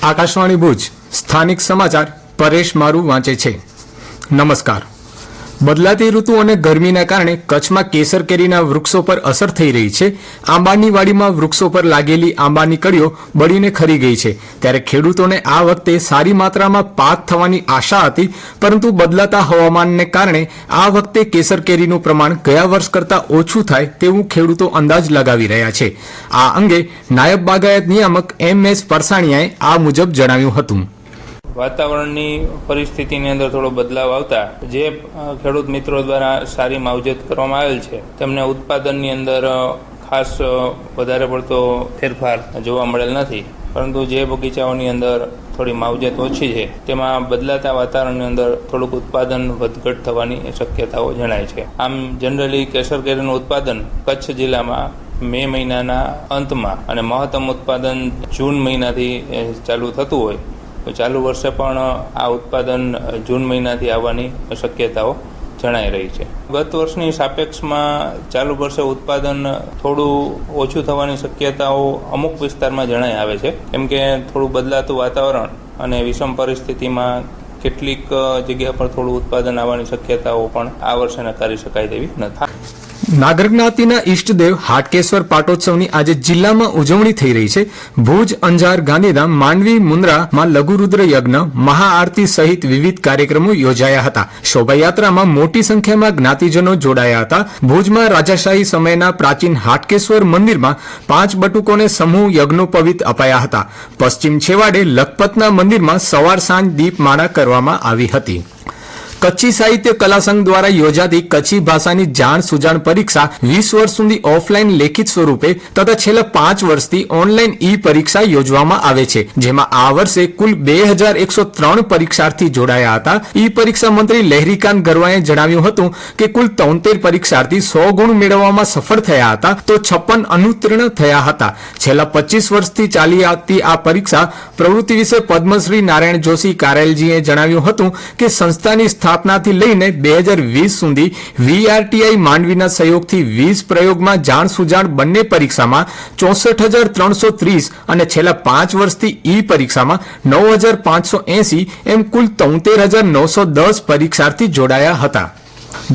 આકાશવાણી ભુજ સ્થાનિક સમાચાર પરેશ મારું વાંચે છે। નમસ્કાર। બદલાતી ઋતુ અને ગરમીના કારણે કચ્છમાં કેસર કેરીના વૃક્ષો પર અસર થઈ રહી છે। આંબાની વાડીમાં વૃક્ષો પર લાગેલી આંબાની કળીઓ બળીને ખરી ગઈ છે, ત્યારે ખેડૂતોને આ વખતે સારી માત્રામાં પાક થવાની આશા હતી, પરંતુ બદલાતા હવામાનને કારણે આ વખતે કેસર કેરીનું પ્રમાણ ગયા વર્ષ કરતાં ઓછું થાય તેવું ખેડૂતો અંદાજ લગાવી રહ્યા છે। આ અંગે નાયબ બાગાયત નિયામક MS પરસાણીયાએ આ મુજબ જણાવ્યું હતું। વાતાવરણની પરિસ્થિતિની અંદર થોડો બદલાવ આવતા જે ખેડૂત મિત્રો દ્વારા સારી માવજત કરવામાં આવેલ છે તેમને ઉત્પાદનની અંદર ખાસ વધારે પડતો ફેરફાર જોવા મળેલ નથી, પરંતુ જે બગીચાઓની અંદર થોડી માવજત ઓછી છે તેમાં બદલાતા વાતાવરણની અંદર થોડુંક ઉત્પાદન વધઘટ થવાની શક્યતાઓ જણાય છે। આમ જનરલી કેસર કેરીનું ઉત્પાદન કચ્છ જિલ્લામાં મે મહિનાના અંતમાં અને મહત્તમ ઉત્પાદન જૂન મહિનાથી ચાલુ થતું હોય તો ચાલુ વર્ષે પણ આ ઉત્પાદન જૂન મહિનાથી આવવાની શક્યતાઓ જણાઈ રહી છે। ગત વર્ષની સાપેક્ષમાં ચાલુ વર્ષે ઉત્પાદન થોડું ઓછું થવાની શક્યતાઓ અમુક વિસ્તારમાં જણાઈ આવે છે, કેમ કે થોડું બદલાતું વાતાવરણ અને વિષમ પરિસ્થિતિમાં કેટલીક જગ્યા પર થોડું ઉત્પાદન આવવાની શક્યતાઓ પણ આ વર્ષે નકારી શકાય તેવી નથી। નાગર જ્ઞાતિના ઈષ્ટદેવ હાટકેશ્વર પાટોત્સવની આજે જિલ્લામાં ઉજવણી થઈ રહી છે। ભુજ, અંજાર, ગાંધીધામ, માંડવી, મુન્દ્રામાં લઘુરુદ્ર યજ્ઞ, મહાઆરતી સહિત વિવિધ કાર્યક્રમો યોજાયા હતા। શોભાયાત્રામાં મોટી સંખ્યામાં જ્ઞાતિજનો જોડાયા હતા। ભુજમાં રાજાશાહી સમયના પ્રાચીન હાટકેશ્વર મંદિરમાં 5 બટુકોને સમૂહ યજ્ઞોપવિત અપાયા હતા। પશ્ચિમ છેવાડે લખપતના મંદિરમાં સવાર સાંજ દીપમાળા કરવામાં આવી હતી। કચ્છી સાહિત્ય કલા સંઘ દ્વારા યોજાતી કચ્છી ભાષાની જાણ સુજાણ પરીક્ષા 20 વર્ષ સુધી ઓફલાઈન લેખિત સ્વરૂપે તથા છેલ્લા 5 વર્ષથી ઓનલાઈન ઈ પરીક્ષા યોજવામાં આવે છે, જેમાં આ વર્ષે કુલ 2103 પરીક્ષાર્થી જોડાયા હતા। ઈ પરીક્ષા મંત્રી લહેરીકાંત ગરવાએ જણાવ્યું હતું કે કુલ 73 પરીક્ષાર્થી 100 ગુણ મેળવવામાં સફળ થયા હતા, તો 56 અનુત્તીર્ણ થયા હતા। છેલ્લા 25 વર્ષથી ચાલી આવતી આ પરીક્ષા પ્રવૃત્તિ વિશે પદ્મશ્રી નારાયણ જોશી કારેલજીએ જણાવ્યું હતું કે સંસ્થાની સ્થાપનાથી લઈને 2020 સુધી VRTI માંડવીના સહયોગથી 20 પ્રયોગમાં જાણ સુજાણ બંને પરીક્ષામાં 64,330 અને છેલ્લા 5 વર્ષથી ઈ પરીક્ષામાં 9,580 એમ કુલ 73,910 પરીક્ષાર્થી જોડાયા હતા।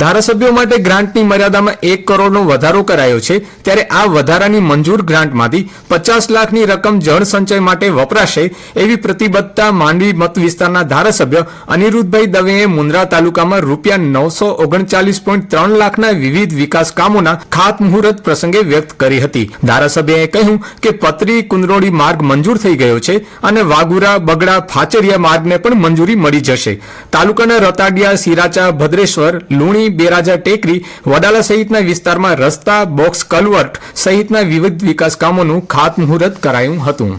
ધારાસભ્યો માટે ગ્રાન્ટની મર્યાદામાં 1 કરોડનો વધારો કરાયો છે, ત્યારે આ વધારાની મંજૂર ગ્રાન્ટમાંથી 50 લાખની રકમ જળ સંચય માટે વપરાશે એવી પ્રતિબદ્ધતા માંડવી મત વિસ્તારના ધારાસભ્ય અનિરુદ્ધભાઈ દવેએ મુન્દ્રા તાલુકામાં ₹939.3 લાખના વિવિધ વિકાસ કામોના ખાતમુહૂર્ત પ્રસંગે વ્યક્ત કરી હતી। ધારાસભ્યએ કહ્યું કે પતરી કુંદરોળી માર્ગ મંજૂર થઈ ગયો છે અને વાગુરા, બગડા, ફાચરિયા માર્ગને પણ મંજૂરી મળી જશે। તાલુકાના રતાડિયા, સિરાચા, ભદ્રેશ્વર, લુણી, બેરાજા ટેકરી, વડાલા સહિતના વિસ્તારમાં રસ્તા, બોક્સ કલવર્ટ સહિતના વિવિધ વિકાસ કામોનું ખાતમુહૂર્ત કરાયું હતું।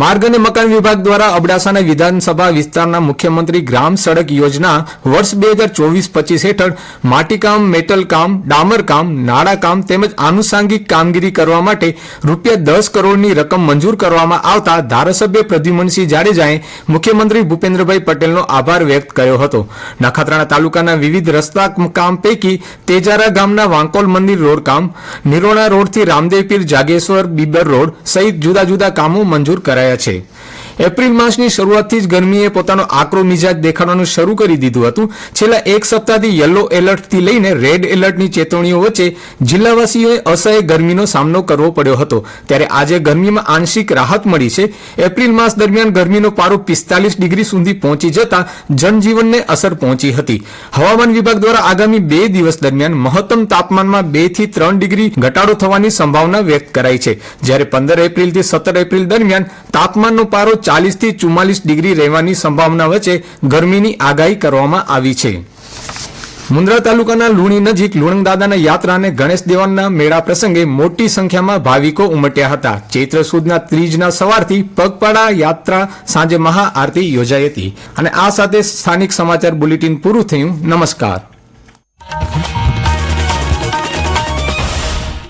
માર્ગ અને મકાન વિભાગ દ્વારા અબડાસાના વિધાનસભા વિસ્તારના મુખ્યમંત્રી ગ્રામ સડક યોજના વર્ષ 2024-25 હેઠળ માટીકામ, મેટલકામ, ડામરકામ, નાળાકામ તેમજ આનુષાંગિક કામગીરી કરવા માટે ₹10 કરોડની રકમ મંજૂર કરવામાં આવતા ધારાસભ્ય પ્રદ્યુમનસિંહ જાડેજાએ મુખ્યમંત્રી ભૂપેન્દ્રભાઈ પટેલનો આભાર વ્યક્ત કર્યો હતો। નખત્રાણા તાલુકાના વિવિધ રસ્તા કામ પૈકી તેજારા ગામના વાંકોલ મંદિર રોડ કામ, નિરોણા રોડથી રામદેવપીર જાગેશ્વર બીબર રોડ સહિત જુદા જુદા કામો મંજૂર કરાયા છે। એપ્રિલ માસની શરૂઆતથી જ ગરમીએ પોતાનો આકરો મિજાજ દેખાડવાનું શરૂ કરી દીધું હતું। છેલ્લા એક સપ્તાહથી યલો એલર્ટથી લઈને રેડ એલર્ટની ચેતવણીઓ વચ્ચે જિલ્લાવાસીઓએ અસહ્ય ગરમીનો સામનો કરવો પડ્યો હતો, ત્યારે આજે ગરમીમાં આંશિક રાહત મળી છે। એપ્રિલ માસ દરમિયાન ગરમીનો પારો 45 ડિગ્રી સુધી પહોંચી જતા જનજીવનને અસર પહોંચી હતી। હવામાન વિભાગ દ્વારા આગામી 2 દિવસ દરમિયાન મહત્તમ તાપમાનમાં 2 થી 3 ડિગ્રી ઘટાડો થવાની સંભાવના વ્યક્ત કરાઈ છે, જ્યારે 15 એપ્રિલથી 17 એપ્રિલ દરમિયાન તાપમાનનો પારો 40 થી 44 ડિગ્રી રહેવાની સંભાવના વચ્ચે ગરમીની આગાહી કરવામાં આવી છે। મુન્દ્રા તાલુકાના લુણી નજીક લુણંગદાદાના યાત્રા અને ગણેશ દેવાના મેળા પ્રસંગે મોટી સંખ્યામાં ભાવિકો ઉમટ્યા હતા। ચૈત્ર સુદના ત્રીજના સવારથી પગપાળા યાત્રા, સાંજે મહાઆરતી યોજાઈ હતી। અને આ સાથે સ્થાનિક સમાચાર બુલેટિન પૂરું થયું। નમસ્કાર।